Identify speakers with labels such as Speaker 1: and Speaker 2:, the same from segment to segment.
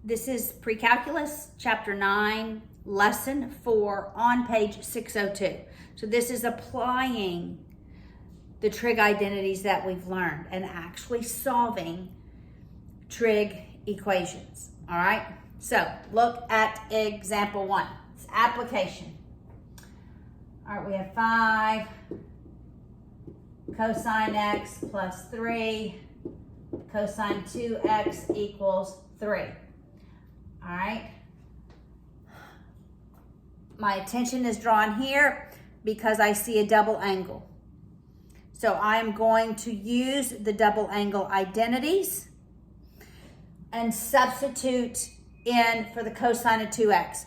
Speaker 1: This is Precalculus, Chapter 9, Lesson 4 on page 602. So this is applying the trig identities that we've learned and actually solving trig equations. All right, so look at example 1. It's application. All right, we have 5 cosine x plus 3 cosine 2x equals 3. All right. My attention is drawn here because I see a double angle. So I am going to use the double angle identities and substitute in for the cosine of 2x.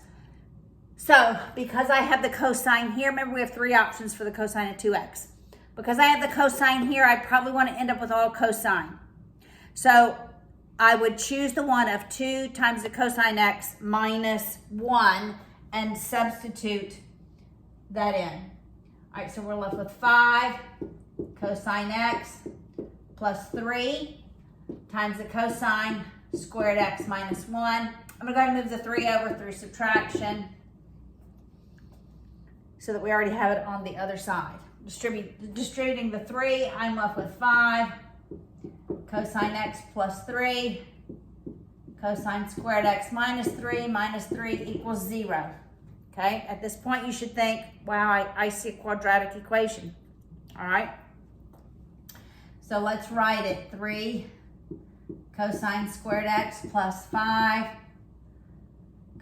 Speaker 1: So because I have the cosine here, remember we have 3 options for the cosine of 2x. Because I have the cosine here, I probably want to end up with all cosine. So I would choose the one of 2 times the cosine x minus 1 and substitute that in. All right, so we're left with 5 cosine x plus 3 times the cosine squared x minus 1. I'm going to go ahead and move the 3 over through subtraction so that we already have it on the other side. Distributing the 3, I'm left with 5 cosine x plus 3 cosine squared x minus 3 equals 0. Okay, at this point you should think, wow, I see a quadratic equation. All right, so let's write it. 3 cosine squared x plus 5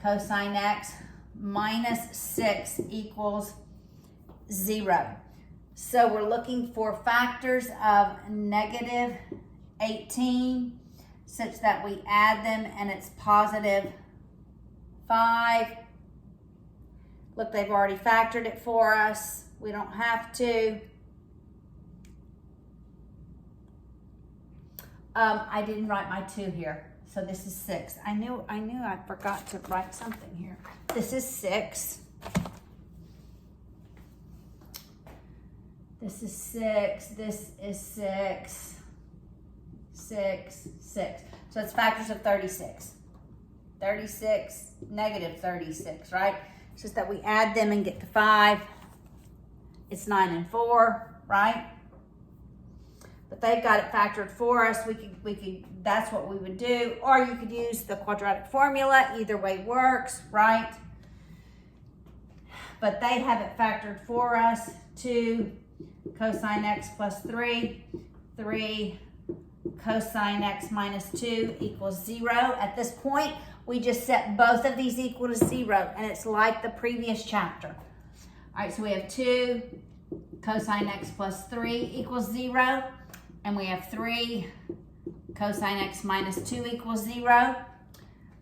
Speaker 1: cosine x minus 6 equals 0. So we're looking for factors of negative 18 such that we add them and it's positive 5. Look, they've already factored it for us. We don't have to. I didn't write my 2 here. So this is 6. I knew I forgot to write something here. This is 6. This is 6. This is 6. 6, 6. So it's factors of 36. 36, negative 36, right? It's just that we add them and get to 5. It's 9 and 4, right? But they've got it factored for us. We could. That's what we would do. Or you could use the quadratic formula. Either way works, right? But they have it factored for us. 2 cosine x plus 3 cosine x minus 2 equals 0. At this point, we just set both of these equal to 0, and it's like the previous chapter. All right, so we have 2 cosine x plus 3 equals 0, and we have 3 cosine x minus 2 equals 0.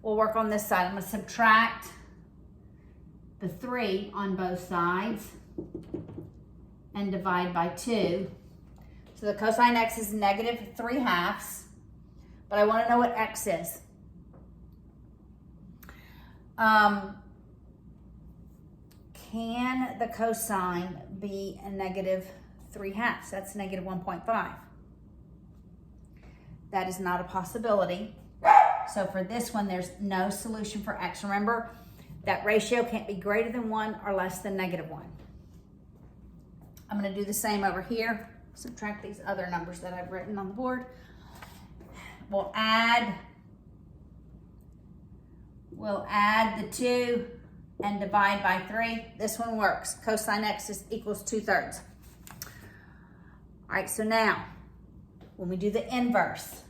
Speaker 1: We'll work on this side. I'm going to subtract the 3 on both sides and divide by 2. So the cosine x is negative 3/2, but I want to know what x is. Can the cosine be a negative 3/2? That's negative 1.5. That is not a possibility. So for this one, there's no solution for x. Remember, that ratio can't be greater than 1 or less than negative 1. I'm going to do the same over here. Subtract these other numbers that I've written on the board. We'll add the 2 and divide by 3. This one works. Cosine x equals 2/3. All right, so now when we do the inverse,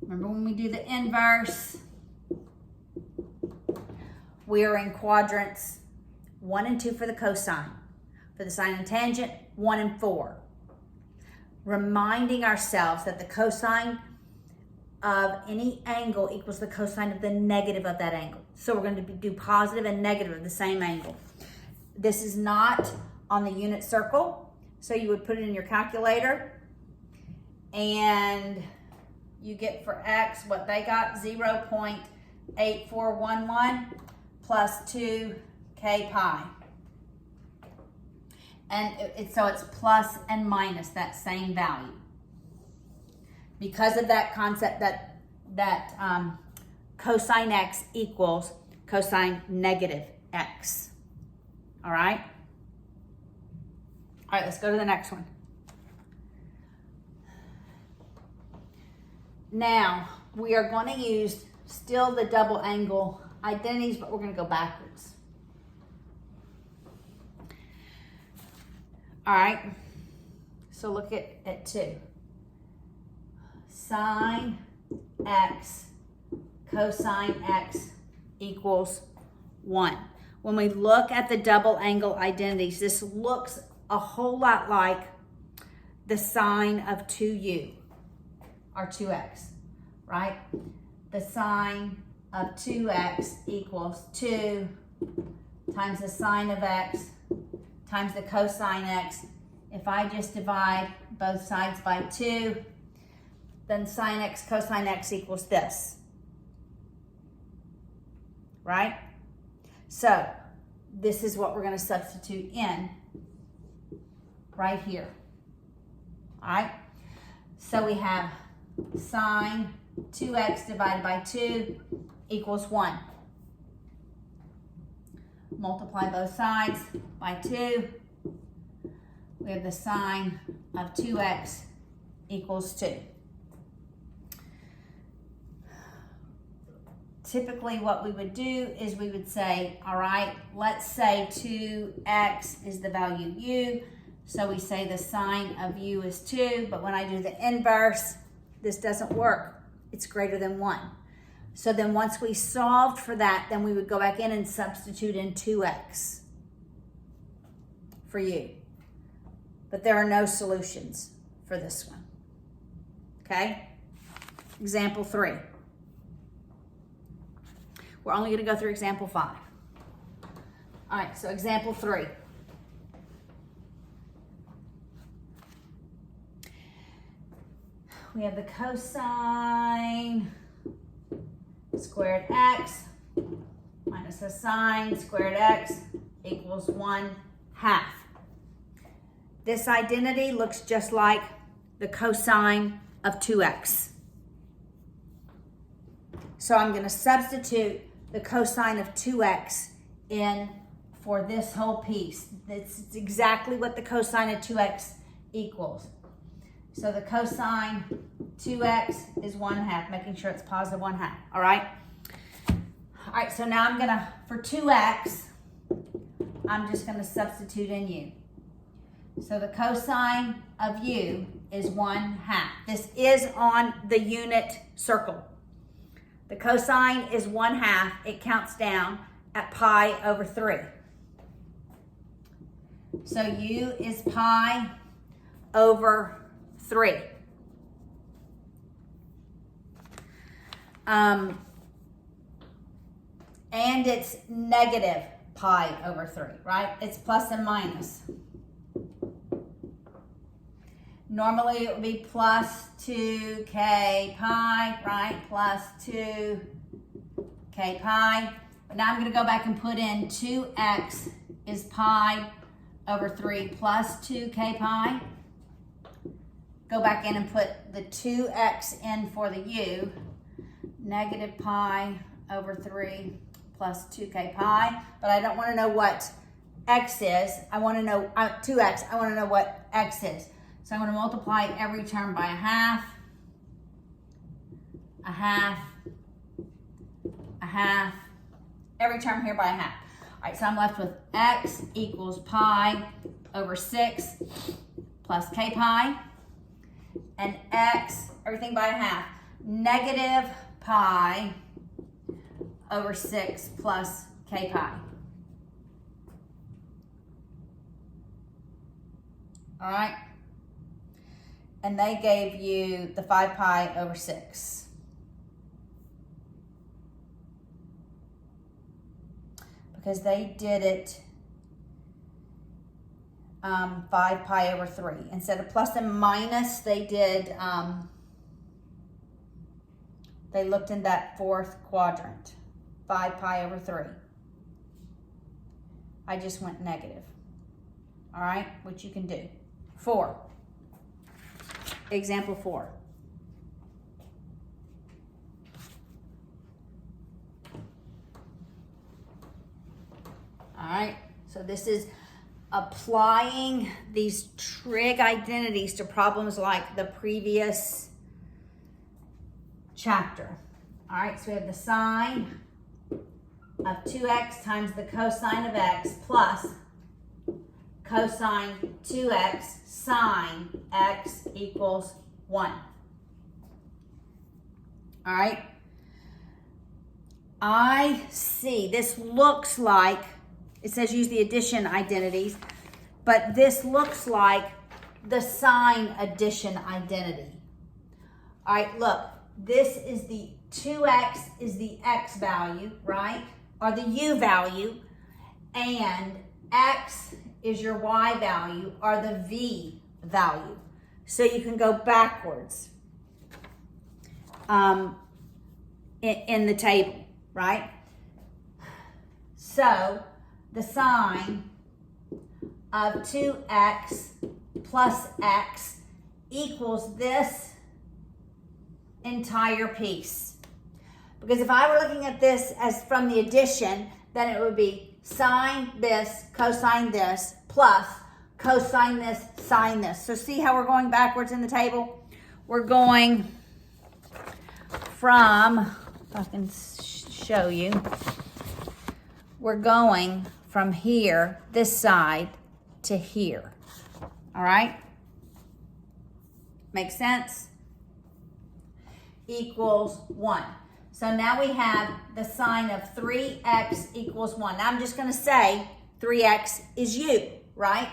Speaker 1: remember when we do the inverse, we are in quadrants 1 and 2 for the cosine. For the sine and tangent, 1 and 4. Reminding ourselves that the cosine of any angle equals the cosine of the negative of that angle. So we're going to do positive and negative of the same angle. This is not on the unit circle, so you would put it in your calculator, and you get for x what they got, 0.8411 plus 2k pi. And so it's plus and minus that same value. Because of that concept that cosine x equals cosine negative x. All right? All right, let's go to the next one. Now, we are going to use still the double angle identities, but we're going to go backwards. All right, so look at 2. Sine x cosine x equals 1. When we look at the double angle identities, this looks a whole lot like the sine of 2u, or 2x, right? The sine of 2x equals 2 times the sine of x times the cosine x. If I just divide both sides by 2, then sine x cosine x equals this, right? So this is what we're going to substitute in right here. All right, so we have sine 2x divided by 2 equals 1. Multiply both sides by 2. We have the sine of 2x equals 2. Typically what we would do is we would say, all right, let's say 2x is the value u. So we say the sine of u is 2, but when I do the inverse, this doesn't work. It's greater than 1. So then once we solved for that, then we would go back in and substitute in 2x for u. But there are no solutions for this one. Okay? Example 3. We're only going to go through example 5. All right, so example 3. We have the cosine squared x minus the sine squared x equals 1/2. This identity looks just like the cosine of 2x. So I'm going to substitute the cosine of 2x in for this whole piece. It's exactly what the cosine of 2x equals. So the cosine 2x is 1/2, making sure it's positive 1/2, all right? All right, so now I'm gonna, for 2x, I'm just gonna substitute in u. So the cosine of u is 1/2. This is on the unit circle. The cosine is 1/2, it counts down at pi over 3. So u is pi over 3. And it's negative pi over 3, right? It's plus and minus. Normally it would be plus 2k pi, right? Plus 2k pi. But now I'm going to go back and put in 2x is pi over 3 plus 2k pi. Go back in and put the 2x in for the u. Negative pi over 3 plus 2k pi. But I don't want to know what x is. I want to know 2x. I want to know what x is. So I'm going to multiply every term by 1/2, 1/2, 1/2. Every term here by 1/2. All right, so I'm left with x equals pi over 6 plus k pi. And x, everything by 1/2, negative pi over 6 plus k pi. All right? And they gave you the 5 pi over 6. Because they did it 5 pi over 3. Instead of plus and minus, they did, they looked in that fourth quadrant. 5 pi over 3. I just went negative. All right, which you can do. 4. Example 4. All right, so this is applying these trig identities to problems like the previous chapter. All right, so we have the sine of 2x times the cosine of x plus cosine 2x sine x equals 1. All right, I see this looks like, it says use the addition identities, but this looks like the sine addition identity. All right, look, this is the 2x is the x value, right? Or the u value, and x is your y value, or the v value. So you can go backwards in the table, right? So the sine of 2x plus x equals this entire piece. Because if I were looking at this as from the addition, then it would be sine this, cosine this, plus cosine this, sine this. So see how we're going backwards in the table? We're going from, if I can show you, we're going from here, this side, to here. All right? Make sense? Equals 1. So now we have the sine of 3x equals 1. Now I'm just going to say 3x is u, right?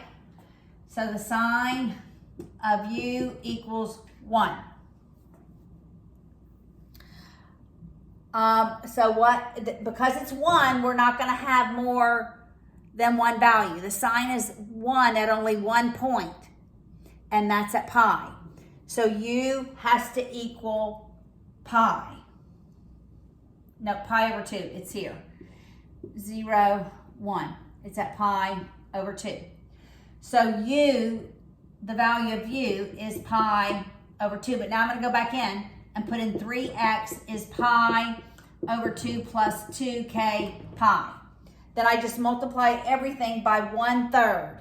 Speaker 1: So the sine of u equals 1. So what, because it's 1, we're not going to have more than one value. The sine is 1 at only one point, and that's at pi. So u has to equal pi. No, pi over 2, it's here. 0, 1. It's at pi over 2. So u, the value of u is pi over 2. But now I'm going to go back in and put in 3x is pi over 2 plus 2k pi. Then I just multiply everything by 1/3.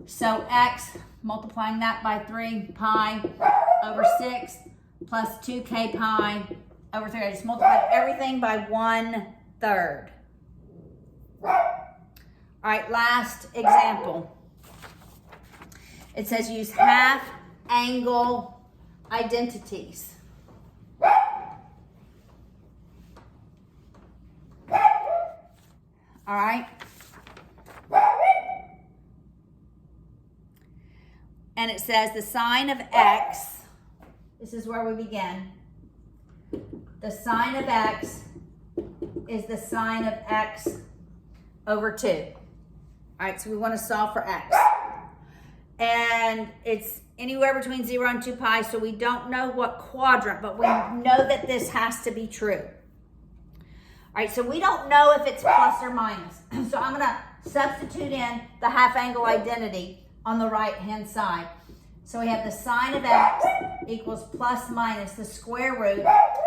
Speaker 1: So x, multiplying that by 3 pi over 6 plus 2k pi over 3. I just multiplied everything by 1/3. All right, last example. It says use half angle identities. All right. And it says the sine of x, this is where we begin. The sine of x is the sine of x over 2. All right, so we want to solve for x. And it's anywhere between 0 and 2 pi, so we don't know what quadrant, but we know that this has to be true. All right, so we don't know if it's plus or minus. So I'm going to substitute in the half angle identity on the right-hand side. So we have the sine of x equals plus minus the square root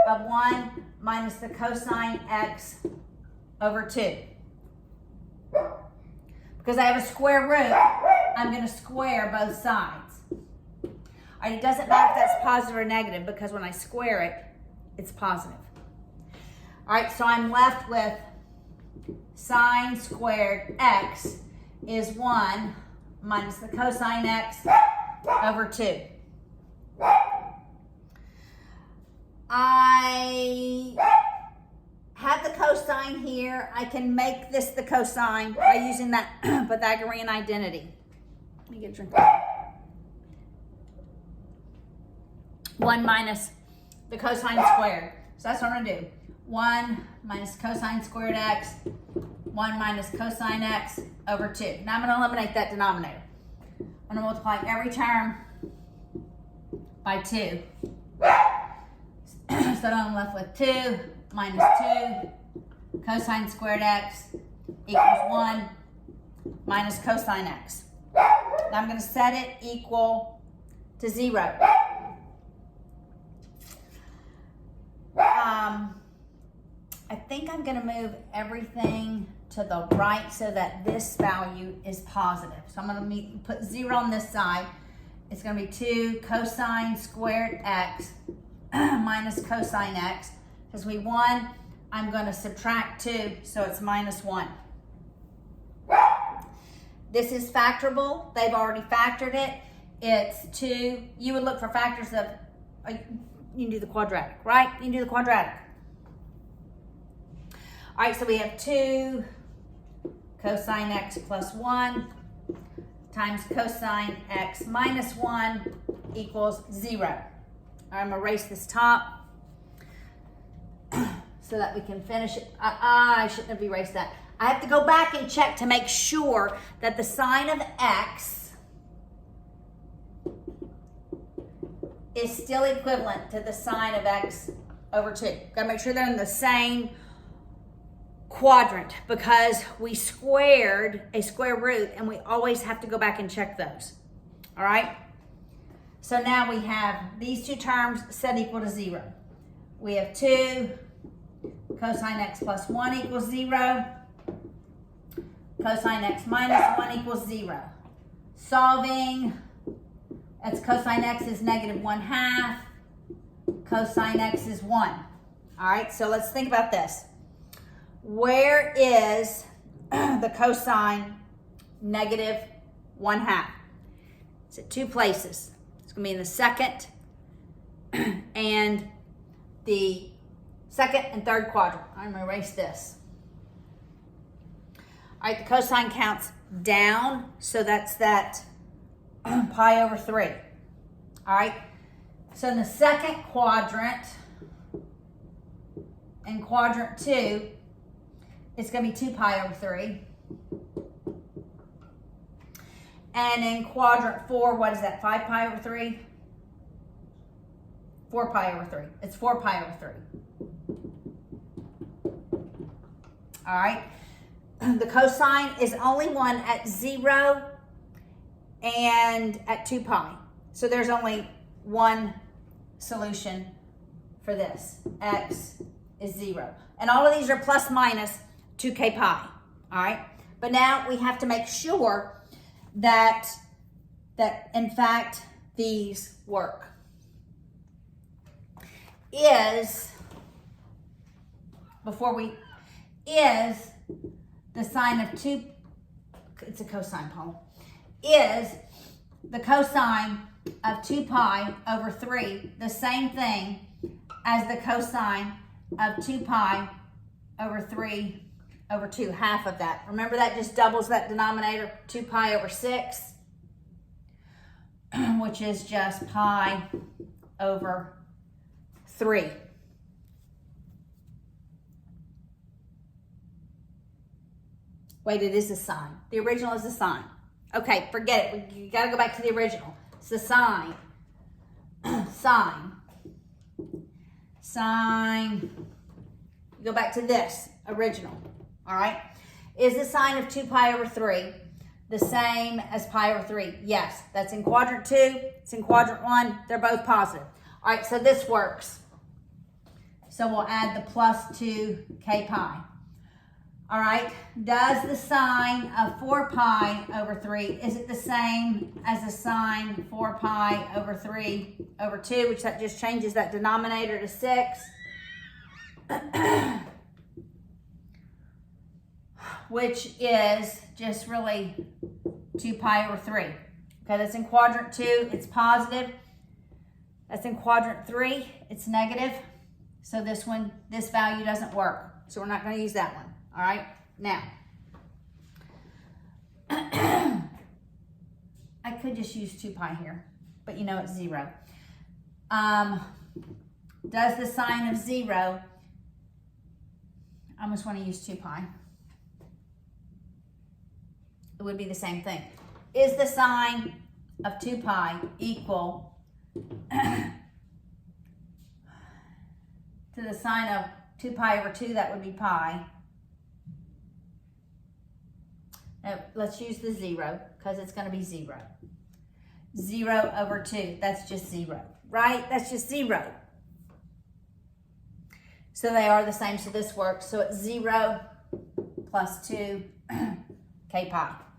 Speaker 1: of 1 minus the cosine x over 2. Because I have a square root, I'm going to square both sides. All right, it doesn't matter if that's positive or negative, because when I square it, it's positive. All right, so I'm left with sine squared x is 1 minus the cosine x over 2. I have the cosine here. I can make this the cosine by using that Pythagorean identity. Let me get a drink. 1 minus the cosine squared. So that's what I'm going to do. 1 minus cosine squared x, 1 minus cosine x over 2. Now I'm going to eliminate that denominator. I'm going to multiply every term by 2. So now I'm left with 2 minus 2 cosine squared x equals 1 minus cosine x. Now I'm going to set it equal to 0. I think I'm going to move everything to the right so that this value is positive. So I'm going to put 0 on this side. It's going to be 2 cosine squared x minus cosine x. Because we won, I'm going to subtract 2, so it's minus 1. This is factorable. They've already factored it. It's 2. You would look for factors of, you can do the quadratic, right? You can do the quadratic. All right, so we have 2 cosine x plus 1 times cosine x minus 1 equals 0. All right, I'm going to erase this top so that we can finish it. I shouldn't have erased that. I have to go back and check to make sure that the sign of x is still equivalent to the sign of x over 2. Got to make sure they're in the same quadrant because we squared a square root and we always have to go back and check those. All right? So now we have these two terms set equal to 0. We have 2 cosine x plus 1 equals 0. Cosine x minus 1 equals 0. Solving, that's cosine x is negative 1/2. Cosine x is 1. All right, so let's think about this. Where is the cosine negative 1/2? It's at 2 places. It's going to be in the second and the second and third quadrant. I'm going to erase this. All right, the cosine counts down, so that's that pi over 3. All right, so in the second quadrant, in quadrant 2, it's going to be 2 pi over 3. And in quadrant 4, what is that, 5 pi over 3? 4 pi over 3. It's 4 pi over 3. All right. The cosine is only 1 at 0 and at 2 pi. So there's only one solution for this. X is 0. And all of these are plus minus 2k pi. All right. But now we have to make sure that in fact these work. Is the sign of 2, it's a cosine, Paul, is the cosine of 2 pi over 3 the same thing as the cosine of 2 pi over 3 over 2, half of that. Remember that just doubles that denominator, 2 pi over 6, which is just pi over 3. Wait, it is a sine. The original is a sine. Okay, forget it. You got to go back to the original. It's the sine. Sine. Sine. Go back to this, original. All right? Is the sine of 2 pi over 3 the same as pi over 3? Yes. That's in quadrant 2. It's in quadrant 1. They're both positive. All right, so this works. So we'll add the plus 2k pi. All right, does the sine of 4 pi over 3, is it the same as the sine 4 pi over 3 over 2, which that just changes that denominator to 6? Which is just really 2 pi over 3. Okay, that's in quadrant 2, it's positive. That's in quadrant 3, it's negative. So this one, this value doesn't work. So we're not going to use that one. All right, now, I could just use 2 pi here, but you know it's 0. Does the sine of 0, I almost want to use 2 pi. It would be the same thing. Is the sine of 2 pi equal to the sine of 2 pi over 2, that would be pi. Now, let's use the 0 because it's going to be 0. 0 over 2, that's just 0, right? That's just 0. So they are the same, so this works. So it's 0 plus 2 k pi.